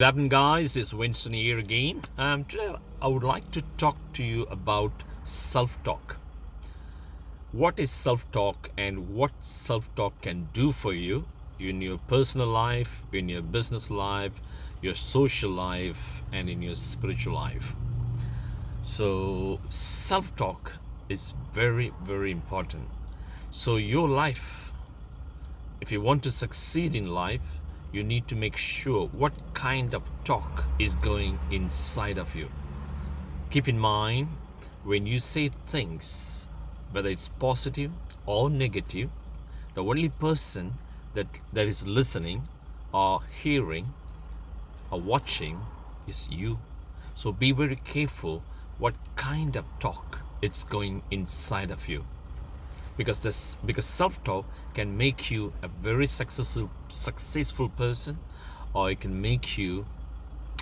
Good afternoon, guys. It's Winston here again. Today, I would like to talk to you about self talk. What is self talk and what self talk can do for you in your personal life, in your business life, your social life, and in your spiritual life? So, self talk is very, very important. So, your life, if you want to succeed in life, you need to make sure what kind of talk is going inside of you. Keep in mind, when you say things, whether it's positive or negative, the only person that is listening or hearing or watching is you. So be very careful what kind of talk it's going inside of you, because self-talk can make you a very successful person, or it can make you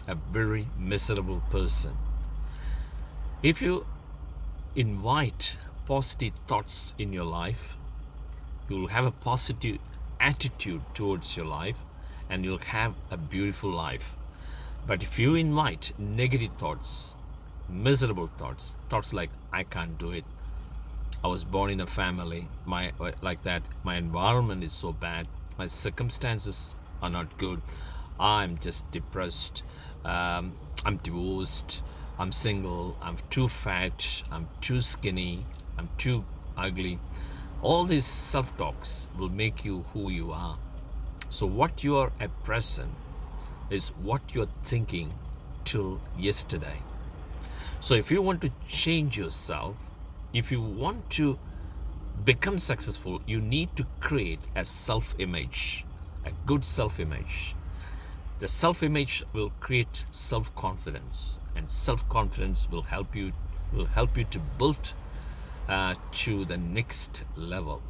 a very miserable person. If you invite positive thoughts in your life, you'll have a positive attitude towards your life and you'll have a beautiful life. But if you invite negative thoughts, miserable thoughts, thoughts like I can't do it, I was born in a family like that. My environment is so bad. My circumstances are not good. I'm just depressed. I'm divorced. I'm single. I'm too fat. I'm too skinny. I'm too ugly. All these self-talks will make you who you are. So what you are at present is what you're thinking till yesterday. So if you want to change yourself, if you want to become successful, you need to create a self-image, a good self-image. The self-image will create self-confidence, and self-confidence will help you to build to the next level.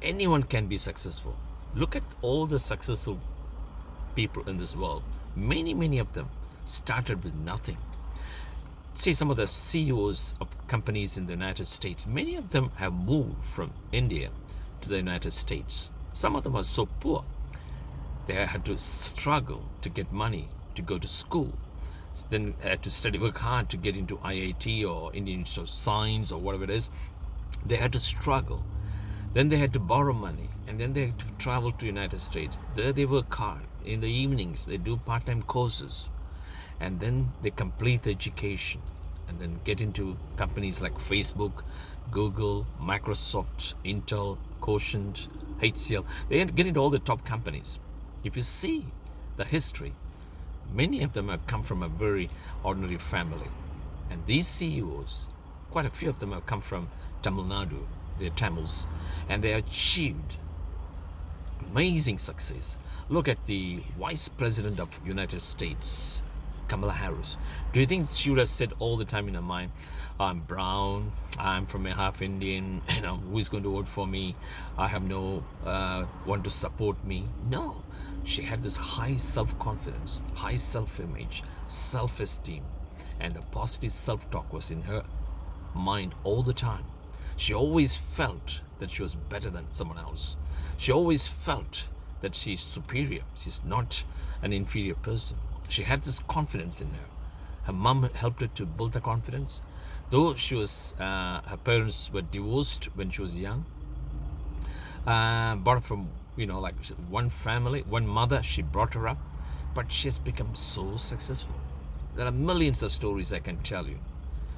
Anyone can be successful. Look at all the successful people in this world. Many of them started with nothing. See some of the CEOs of companies in the United States, many of them have moved from India to the United States. Some of them are so poor, they had to struggle to get money to go to school, then had to study, work hard to get into IIT or Indian Institute of Science or whatever it is. They had to struggle. Then they had to borrow money, and then they had to travel to the United States. There they work hard. In the evenings, they do part-time courses, and then they complete the education and then get into companies like Facebook, Google, Microsoft, Intel, Quotient, HCL. They get into all the top companies. If you see the history, many of them have come from a very ordinary family. And these CEOs, quite a few of them have come from Tamil Nadu. They're Tamils, and they achieved amazing success. Look at the Vice President of United States, Kamala Harris. Do you think she would have said all the time in her mind, I'm brown, I'm from a half Indian, who is going to vote for me? I have no one to support me. No, she had this high self-confidence, high self-image, self-esteem, and the positive self-talk was in her mind all the time. She always felt that she was better than someone else. She always felt that she's superior. She's not an inferior person. She had this confidence in her. Her mom helped her to build the confidence. Though her parents were divorced when she was young, brought from like one family, one mother. She brought her up, but she has become so successful. There are millions of stories I can tell you.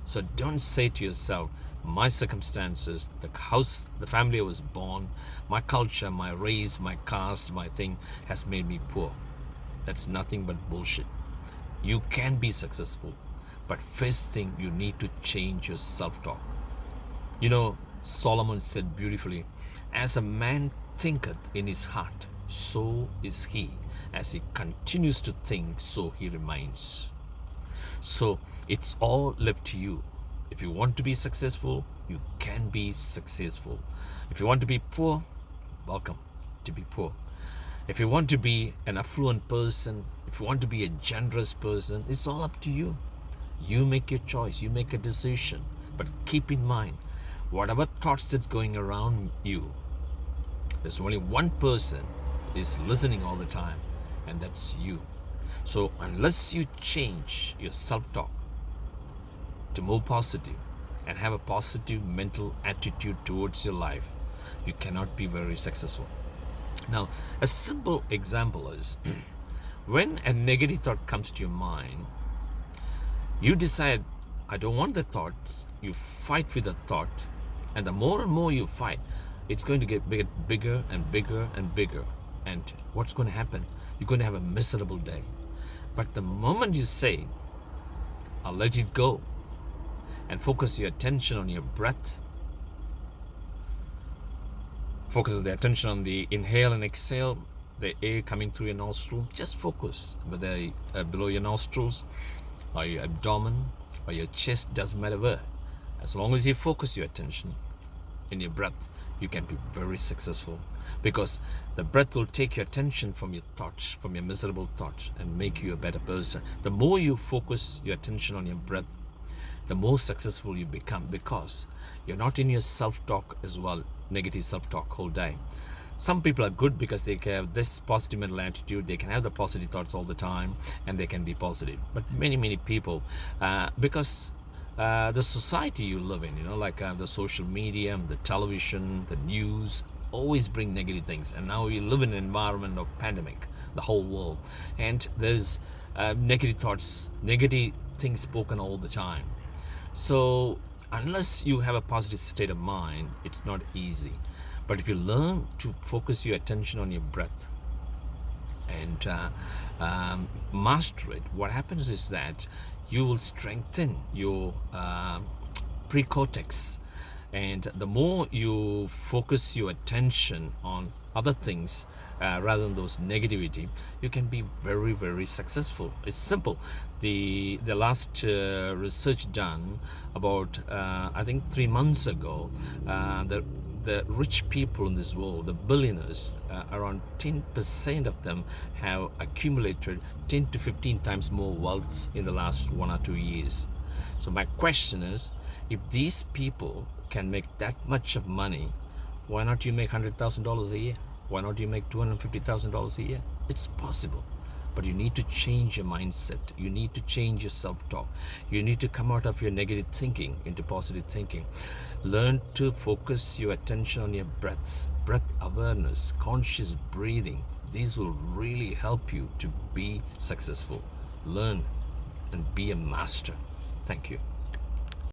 So don't say to yourself, my circumstances, the house, the family I was born, my culture, my race, my caste, my thing has made me poor. That's nothing but bullshit. You can be successful, but first thing, you need to change your self-talk. Solomon said beautifully, as a man thinketh in his heart, so is he. As he continues to think, so he remains. So it's all left to you. If you want to be successful, you can be successful. If you want to be poor, welcome to be poor. If you want to be an affluent person, if you want to be a generous person, it's all up to you. You make your choice, you make a decision. But keep in mind, whatever thoughts that's going around you, there's only one person is listening all the time, and that's you. So unless you change your self-talk to more positive and have a positive mental attitude towards your life, you cannot be very successful. Now, a simple example is when a negative thought comes to your mind, you decide, I don't want the thought. You fight with the thought, and the more and more you fight, it's going to get bigger and bigger and bigger. And what's going to happen? You're going to have a miserable day. But the moment you say, I'll let it go, and focus your attention on your breath, focus the attention on the inhale and exhale, the air coming through your nostril, just focus whether below your nostrils or your abdomen or your chest, doesn't matter where. As long as you focus your attention in your breath, you can be very successful, because the breath will take your attention from your thoughts, from your miserable thoughts, and make you a better person. The more you focus your attention on your breath, the more successful you become, because you're not in your self-talk as well, negative self-talk whole day. Some people are good because they can have this positive mental attitude, they can have the positive thoughts all the time, and they can be positive. But many people, because the society you live in, like the social media, the television, the news, always bring negative things. And now we live in an environment of pandemic, the whole world, and there's negative thoughts, negative things spoken all the time. So unless you have a positive state of mind, it's not easy. But if you learn to focus your attention on your breath and master it, what happens is that you will strengthen your pre-cortex. And the more you focus your attention on other things rather than those negativity, you can be very successful. It's simple. The last research done about I think 3 months ago, the rich people in this world, the billionaires, around 10% of them have accumulated 10 to 15 times more wealth in the last 1 or 2 years. So my question is, if these people can make that much of money, why not you make $100,000 a year? Why not you make $250,000 a year? It's possible. But you need to change your mindset. You need to change your self-talk. You need to come out of your negative thinking into positive thinking. Learn to focus your attention on your breath awareness, conscious breathing. These will really help you to be successful. Learn and be a master. Thank you.